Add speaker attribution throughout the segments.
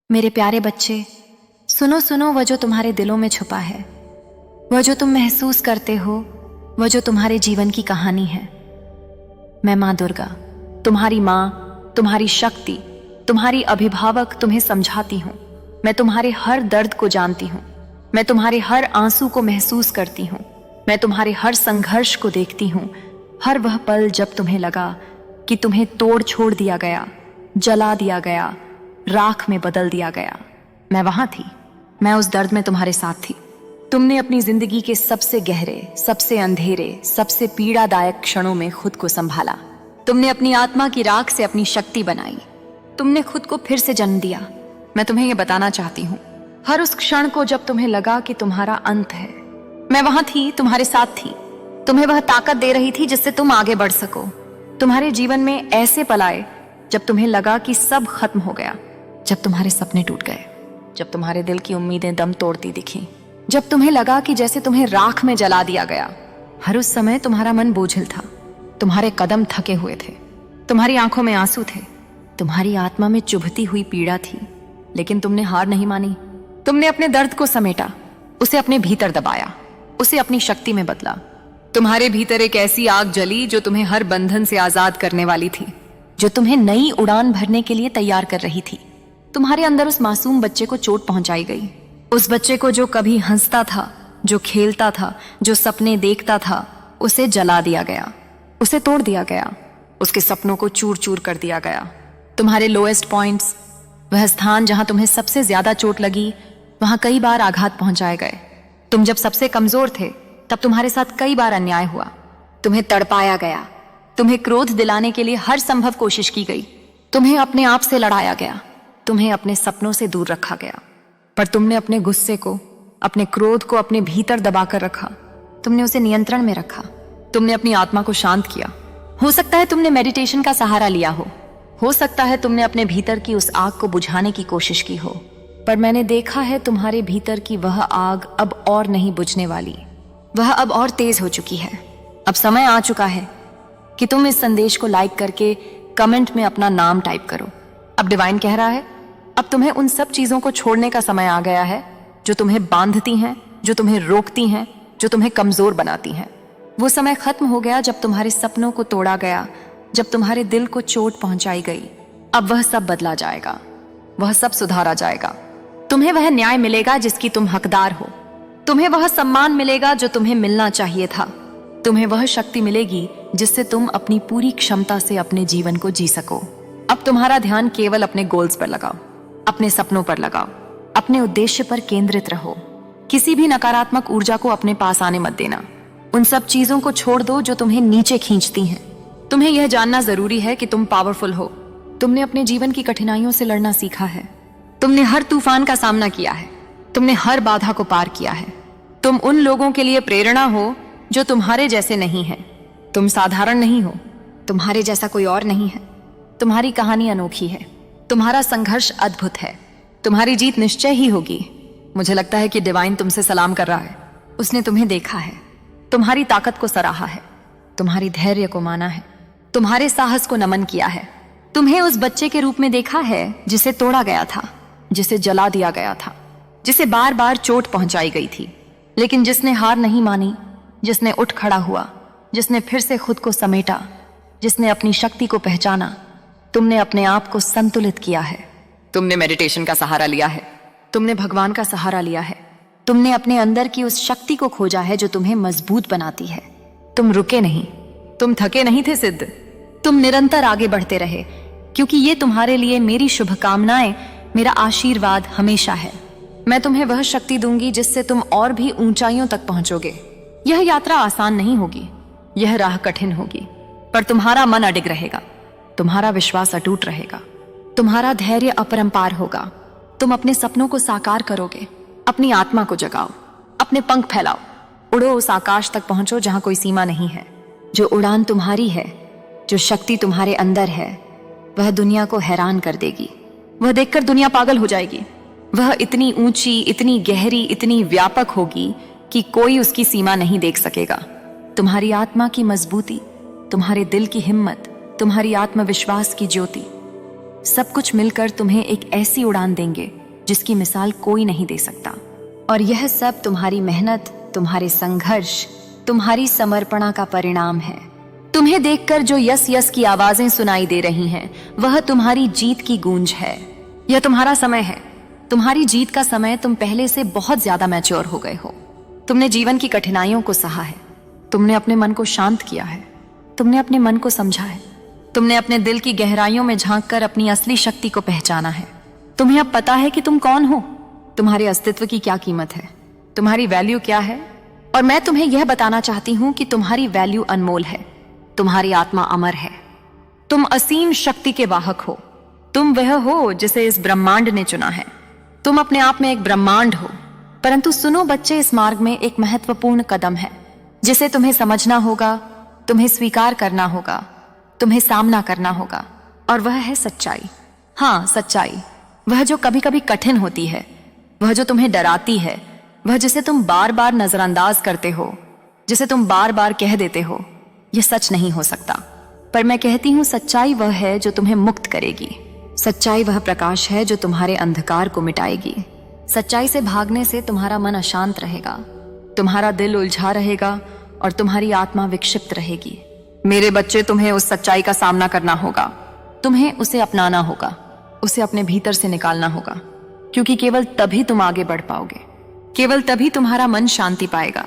Speaker 1: मेरे प्यारे बच्चे, सुनो सुनो वह जो तुम्हारे दिलों में छुपा है, वह जो तुम महसूस करते हो, वह जो तुम्हारे जीवन की कहानी है। मैं माँ दुर्गा, तुम्हारी माँ, तुम्हारी शक्ति, तुम्हारी अभिभावक तुम्हें समझाती हूँ। मैं तुम्हारे हर दर्द को जानती हूँ। मैं तुम्हारे हर आंसू को महसूस करती हूँ। मैं तुम्हारे हर संघर्ष को देखती हूँ। हर वह पल जब तुम्हें लगा कि तुम्हें तोड़ छोड़ दिया गया, जला दिया गया, राख में बदल दिया गया, मैं वहां थी। मैं उस दर्द में तुम्हारे साथ थी। तुमने अपनी जिंदगी के सबसे गहरे, सबसे अंधेरे, सबसे पीड़ादायक क्षणों में खुद को संभाला। तुमने अपनी आत्मा की राख से अपनी शक्ति बनाई। तुमने खुद को फिर से जन्म दिया। मैं तुम्हें यह बताना चाहती हूँ, हर उस क्षण को जब तुम्हें लगा कि तुम्हारा अंत है, मैं वहां थी, तुम्हारे साथ थी। तुम्हें वह ताकत दे रही थी जिससे तुम आगे बढ़ सको। तुम्हारे जीवन में ऐसे पल आए जब तुम्हें लगा कि सब खत्म हो गया, जब तुम्हारे सपने टूट गए, जब तुम्हारे दिल की उम्मीदें दम तोड़ती दिखी, जब तुम्हें लगा कि जैसे तुम्हें राख में जला दिया गया। हर उस समय तुम्हारा मन बोझिल था, तुम्हारे कदम थके हुए थे, तुम्हारी आंखों में आंसू थे, तुम्हारी आत्मा में चुभती हुई पीड़ा थी, लेकिन तुमने हार नहीं मानी। तुमने अपने दर्द को समेटा, उसे अपने भीतर दबाया, उसे अपनी शक्ति में बदला। तुम्हारे भीतर एक ऐसी आग जली जो तुम्हें हर बंधन से आजाद करने वाली थी, जो तुम्हें नई उड़ान भरने के लिए तैयार कर रही थी। तुम्हारे अंदर उस मासूम बच्चे को चोट पहुंचाई गई, उस बच्चे को जो कभी हंसता था, जो खेलता था, जो सपने देखता था, उसे जला दिया गया, उसे तोड़ दिया गया, उसके सपनों को चूर चूर कर दिया गया। तुम्हारे लोएस्ट पॉइंट्स, वह स्थान जहां तुम्हें सबसे ज्यादा चोट लगी, वहां कई बार आघात पहुंचाए गए। तुम जब सबसे कमजोर थे तब तुम्हारे साथ कई बार अन्याय हुआ, तुम्हें तड़पाया गया, तुम्हें क्रोध दिलाने के लिए हर संभव कोशिश की गई, तुम्हें अपने आप से लड़ाया गया, तुम्हें अपने सपनों से दूर रखा गया। पर तुमने अपने गुस्से को, अपने क्रोध को अपने भीतर दबाकर रखा। तुमने उसे नियंत्रण में रखा। तुमने अपनी आत्मा को शांत किया। हो सकता है तुमने मेडिटेशन का सहारा लिया हो सकता है तुमने अपने भीतर की उस आग को बुझाने की कोशिश की हो, पर मैंने देखा है तुम्हारे भीतर की वह आग अब और नहीं बुझने वाली। वह अब और तेज हो चुकी है। अब समय आ चुका है कि तुम इस संदेश को लाइक करके कमेंट में अपना नाम टाइप करो। अब डिवाइन कह रहा है, अब तुम्हें उन सब चीजों को छोड़ने का समय आ गया है जो तुम्हें बांधती हैं, जो तुम्हें रोकती हैं, जो तुम्हें कमजोर बनाती हैं। वो समय खत्म हो गया जब तुम्हारे सपनों को तोड़ा गया, जब तुम्हारे दिल को चोट पहुंचाई गई। अब वह सब बदला जाएगा, वह सब सुधारा जाएगा। तुम्हें वह न्याय मिलेगा जिसकी तुम हकदार हो। तुम्हें वह सम्मान मिलेगा जो तुम्हें मिलना चाहिए था। तुम्हें वह शक्ति मिलेगी जिससे तुम अपनी पूरी क्षमता से अपने जीवन को जी सको। अब तुम्हारा ध्यान केवल अपने गोल्स पर लगाओ, अपने सपनों पर लगाओ, अपने उद्देश्य पर केंद्रित रहो। किसी भी नकारात्मक ऊर्जा को अपने पास आने मत देना। उन सब चीजों को छोड़ दो जो तुम्हें नीचे खींचती हैं। तुम्हें यह जानना जरूरी है कि तुम पावरफुल हो। तुमने अपने जीवन की कठिनाइयों से लड़ना सीखा है। तुमने हर तूफान का सामना किया है। तुमने हर बाधा को पार किया है। तुम उन लोगों के लिए प्रेरणा हो जो तुम्हारे जैसे नहीं हैं। तुम साधारण नहीं हो, तुम्हारे जैसा कोई और नहीं है। तुम्हारी कहानी अनोखी है, तुम्हारा संघर्ष अद्भुत है, तुम्हारी जीत निश्चय ही होगी। मुझे लगता है कि डिवाइन तुमसे सलाम कर रहा है। उसने तुम्हें देखा है, तुम्हारी ताकत को सराहा है, तुम्हारी धैर्य को माना है, तुम्हारे साहस को नमन किया है। तुम्हें उस बच्चे के रूप में देखा है जिसे तोड़ा गया था, जिसे जला दिया गया था, जिसे बार बार चोट पहुंचाई गई थी, लेकिन जिसने हार नहीं मानी, जिसने उठ खड़ा हुआ, जिसने फिर से खुद को समेटा, जिसने अपनी शक्ति को पहचाना। तुमने अपने आप को संतुलित किया है। तुमने मेडिटेशन का सहारा लिया है। तुमने भगवान का सहारा लिया है। तुमने अपने अंदर की उस शक्ति को खोजा है जो तुम्हें मजबूत बनाती है। तुम रुके नहीं, तुम थके नहीं थे सिद्ध। तुम निरंतर आगे बढ़ते रहे, क्योंकि ये तुम्हारे लिए मेरी शुभकामनाएं, मेरा आशीर्वाद हमेशा है। मैं तुम्हें वह शक्ति दूंगी जिससे तुम और भी ऊंचाइयों तक पहुंचोगे। यह यात्रा आसान नहीं होगी, यह राह कठिन होगी, पर तुम्हारा मन अडिग रहेगा, तुम्हारा विश्वास अटूट रहेगा, तुम्हारा धैर्य अपरंपार होगा। तुम अपने सपनों को साकार करोगे। अपनी आत्मा को जगाओ, अपने पंख फैलाओ, उड़ो, उस आकाश तक पहुंचो जहां कोई सीमा नहीं है। जो उड़ान तुम्हारी है, जो शक्ति तुम्हारे अंदर है, वह दुनिया को हैरान कर देगी। वह देखकर दुनिया पागल हो जाएगी। वह इतनी ऊंची, इतनी गहरी, इतनी व्यापक होगी कि कोई उसकी सीमा नहीं देख सकेगा। तुम्हारी आत्मा की मजबूती, तुम्हारे दिल की हिम्मत, तुम्हारी आत्मविश्वास की ज्योति, सब कुछ मिलकर तुम्हें एक ऐसी उड़ान देंगे जिसकी मिसाल कोई नहीं दे सकता। और यह सब तुम्हारी मेहनत, तुम्हारे संघर्ष, तुम्हारी समर्पणा का परिणाम है। तुम्हें देखकर जो यस यस की आवाजें सुनाई दे रही हैं, वह तुम्हारी जीत की गूंज है। यह तुम्हारा समय है, तुम्हारी जीत का समय। तुम पहले से बहुत ज्यादा मैच्योर हो गए हो। तुमने जीवन की कठिनाइयों को सहा है, तुमने अपने मन को शांत किया है, तुमने अपने मन को समझा है, तुमने अपने दिल की गहराइयों में झांककर अपनी असली शक्ति को पहचाना है। तुम्हें अब पता है कि तुम कौन हो, तुम्हारे अस्तित्व की क्या कीमत है, तुम्हारी वैल्यू क्या है। और मैं तुम्हें यह बताना चाहती हूं कि तुम्हारी वैल्यू अनमोल है, तुम्हारी आत्मा अमर है, तुम असीम शक्ति के वाहक हो। तुम वह हो जिसे इस ब्रह्मांड ने चुना है। तुम अपने आप में एक ब्रह्मांड हो। परंतु सुनो बच्चे, इस मार्ग में एक महत्वपूर्ण कदम है जिसे तुम्हें समझना होगा, तुम्हें स्वीकार करना होगा, तुम्हें सामना करना होगा। और वह है सच्चाई। हाँ, सच्चाई, वह जो कभी कभी कठिन होती है, वह जो तुम्हें डराती है, वह जिसे तुम बार बार नजरअंदाज करते हो, जिसे तुम बार बार कह देते हो यह सच नहीं हो सकता। पर मैं कहती हूं, सच्चाई वह है जो तुम्हें मुक्त करेगी। सच्चाई वह प्रकाश है जो तुम्हारे अंधकार को मिटाएगी। सच्चाई से भागने से तुम्हारा मन अशांत रहेगा, तुम्हारा दिल उलझा रहेगा और तुम्हारी आत्मा विक्षिप्त रहेगी। मेरे बच्चे, तुम्हें उस सच्चाई का सामना करना होगा, तुम्हें उसे अपनाना होगा, उसे अपने भीतर से निकालना होगा। क्योंकि केवल तभी तुम आगे बढ़ पाओगे, केवल तभी तुम्हारा मन शांति पाएगा,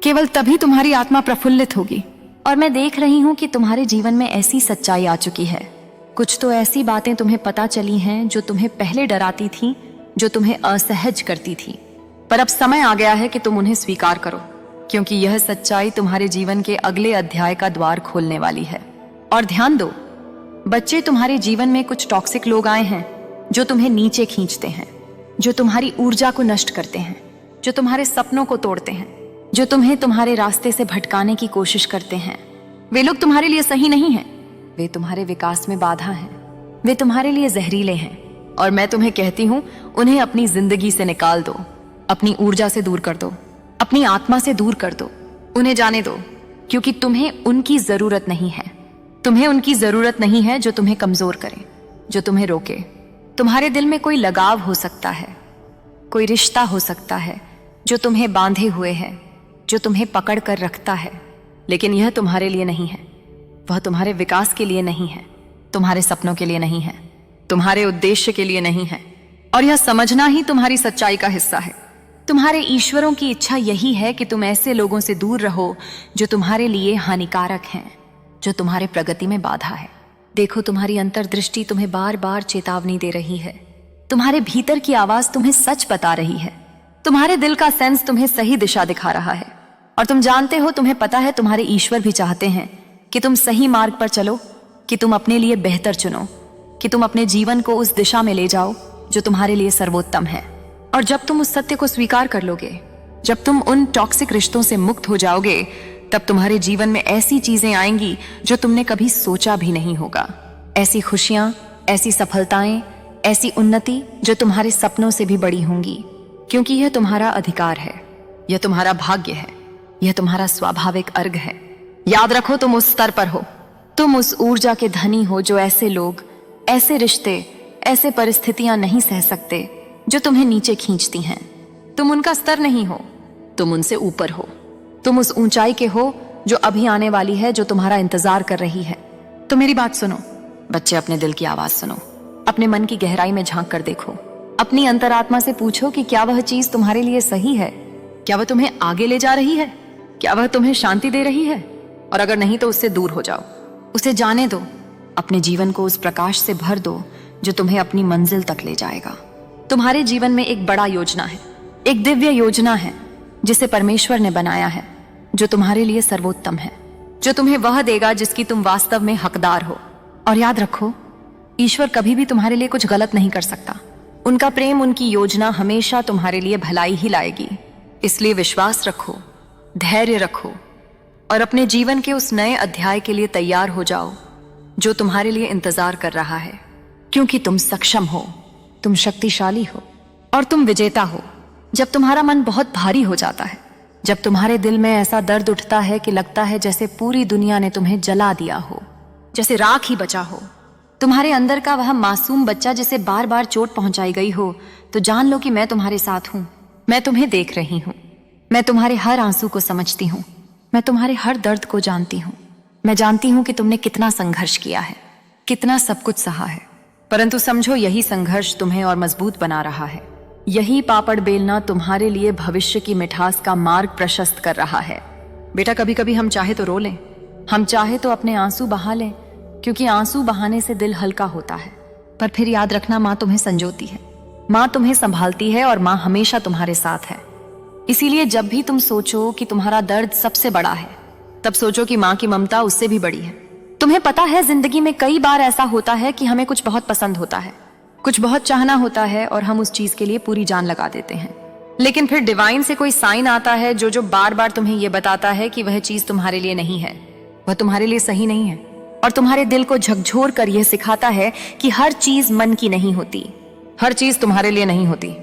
Speaker 1: केवल तभी तुम्हारी आत्मा प्रफुल्लित होगी। और मैं देख रही हूं कि तुम्हारे जीवन में ऐसी सच्चाई आ चुकी है। कुछ तो ऐसी बातें तुम्हें पता चली हैं जो तुम्हें पहले डराती थी, जो तुम्हें असहज करती थी। पर अब समय आ गया है कि तुम उन्हें स्वीकार करो, क्योंकि यह सच्चाई तुम्हारे जीवन के अगले अध्याय का द्वार खोलने वाली है। और ध्यान दो बच्चे, तुम्हारे जीवन में कुछ टॉक्सिक लोग आए हैं जो तुम्हें नीचे खींचते हैं, जो तुम्हारी ऊर्जा को नष्ट करते हैं, जो तुम्हारे सपनों को तोड़ते हैं, जो तुम्हें तुम्हारे रास्ते से भटकाने की कोशिश करते हैं। वे लोग तुम्हारे लिए सही नहीं हैं, वे तुम्हारे विकास में बाधा हैं, वे तुम्हारे लिए जहरीले हैं। और मैं तुम्हें कहती हूं, उन्हें अपनी जिंदगी से निकाल दो, अपनी ऊर्जा से दूर कर दो, अपनी आत्मा से दूर कर दो। उन्हें जाने दो, क्योंकि तुम्हें उनकी जरूरत नहीं है। तुम्हें उनकी जरूरत नहीं है जो तुम्हें कमजोर करे, जो तुम्हें रोके। तुम्हारे दिल में कोई लगाव हो सकता है, कोई रिश्ता हो सकता है जो तुम्हें बांधे हुए है, जो तुम्हें पकड़ कर रखता है। लेकिन यह तुम्हारे लिए नहीं है, वह तुम्हारे विकास के लिए नहीं है, तुम्हारे सपनों के लिए नहीं है, तुम्हारे उद्देश्य के लिए नहीं है। और यह समझना ही तुम्हारी सच्चाई का हिस्सा है। तुम्हारे ईश्वरों की इच्छा यही है कि तुम ऐसे लोगों से दूर रहो जो तुम्हारे लिए हानिकारक हैं, जो तुम्हारे प्रगति में बाधा है। देखो, तुम्हारी अंतर्दृष्टि तुम्हें बार बार चेतावनी दे रही है, तुम्हारे भीतर की आवाज तुम्हें सच बता रही है, तुम्हारे दिल का सेंस तुम्हें सही दिशा दिखा रहा है। और तुम जानते हो, तुम्हें पता है, तुम्हारे ईश्वर भी चाहते हैं कि तुम सही मार्ग पर चलो, कि तुम अपने लिए बेहतर चुनो, कि तुम अपने जीवन को उस दिशा में ले जाओ जो तुम्हारे लिए सर्वोत्तम है। और जब तुम उस सत्य को स्वीकार कर लोगे, जब तुम उन टॉक्सिक रिश्तों से मुक्त हो जाओगे, तब तुम्हारे जीवन में ऐसी चीजें आएंगी जो तुमने कभी सोचा भी नहीं होगा। ऐसी खुशियां, ऐसी सफलताएं, ऐसी उन्नति जो तुम्हारे सपनों से भी बड़ी होंगी। क्योंकि यह तुम्हारा अधिकार है, यह तुम्हारा भाग्य है, यह तुम्हारा स्वाभाविक अर्घ है। याद रखो, तुम उस स्तर पर हो, तुम उस ऊर्जा के धनी हो जो ऐसे लोग, ऐसे रिश्ते, ऐसे परिस्थितियां नहीं सह सकते जो तुम्हें नीचे खींचती हैं। तुम उनका स्तर नहीं हो, तुम उनसे ऊपर हो। तुम उस ऊंचाई के हो जो अभी आने वाली है, जो तुम्हारा इंतजार कर रही है। तो मेरी बात सुनो बच्चे, अपने दिल की आवाज सुनो, अपने मन की गहराई में झांक कर देखो, अपनी अंतरात्मा से पूछो कि क्या वह चीज तुम्हारे लिए सही है, क्या वह तुम्हें आगे ले जा रही है, क्या वह तुम्हें शांति दे रही है। और अगर नहीं तो उससे दूर हो जाओ, उसे जाने दो, अपने जीवन को उस प्रकाश से भर दो जो तुम्हें अपनी मंजिल तक ले जाएगा। तुम्हारे जीवन में एक बड़ा योजना है, एक दिव्य योजना है जिसे परमेश्वर ने बनाया है, जो तुम्हारे लिए सर्वोत्तम है, जो तुम्हें वह देगा जिसकी तुम वास्तव में हकदार हो। और याद रखो, ईश्वर कभी भी तुम्हारे लिए कुछ गलत नहीं कर सकता। उनका प्रेम, उनकी योजना हमेशा तुम्हारे लिए भलाई ही लाएगी। इसलिए विश्वास रखो, धैर्य रखो और अपने जीवन के उस नए अध्याय के लिए तैयार हो जाओ जो तुम्हारे लिए इंतजार कर रहा है। क्योंकि तुम सक्षम हो, तुम शक्तिशाली हो और तुम विजेता हो। जब तुम्हारा मन बहुत भारी हो जाता है, जब तुम्हारे दिल में ऐसा दर्द उठता है कि लगता है जैसे पूरी दुनिया ने तुम्हें जला दिया हो, जैसे राख ही बचा हो, तुम्हारे अंदर का वह मासूम बच्चा जिसे बार बार चोट पहुंचाई गई हो, तो जान लो कि मैं तुम्हारे साथ हूं। मैं तुम्हें देख रही हूं। मैं तुम्हारे हर आंसू को समझती हूं। मैं तुम्हारे हर दर्द को जानती हूं। मैं जानती हूं कि तुमने कितना संघर्ष किया है, कितना सब कुछ सहा है, परंतु समझो यही संघर्ष तुम्हें और मजबूत बना रहा है। यही पापड़ बेलना तुम्हारे लिए भविष्य की मिठास का मार्ग प्रशस्त कर रहा है। बेटा, कभी कभी हम चाहे तो रो लें, हम चाहे तो अपने आंसू बहा लें, क्योंकि आंसू बहाने से दिल हल्का होता है। पर फिर याद रखना, माँ तुम्हें संजोती है, माँ तुम्हें संभालती है और माँ हमेशा तुम्हारे साथ है। इसीलिए जब भी तुम सोचो कि तुम्हारा दर्द सबसे बड़ा है, तब सोचो कि माँ की ममता उससे भी बड़ी है। तुम्हें पता है, जिंदगी में कई बार ऐसा होता है कि हमें कुछ बहुत पसंद होता है, कुछ बहुत चाहना होता है और हम उस चीज के लिए पूरी जान लगा देते हैं। लेकिन फिर डिवाइन से कोई साइन आता है जो बार बार तुम्हें यह बताता है कि वह चीज तुम्हारे लिए नहीं है, वह तुम्हारे लिए सही नहीं है, और तुम्हारे दिल को झकझोर कर यह सिखाता है कि हर चीज मन की नहीं होती, हर चीज तुम्हारे लिए नहीं होती।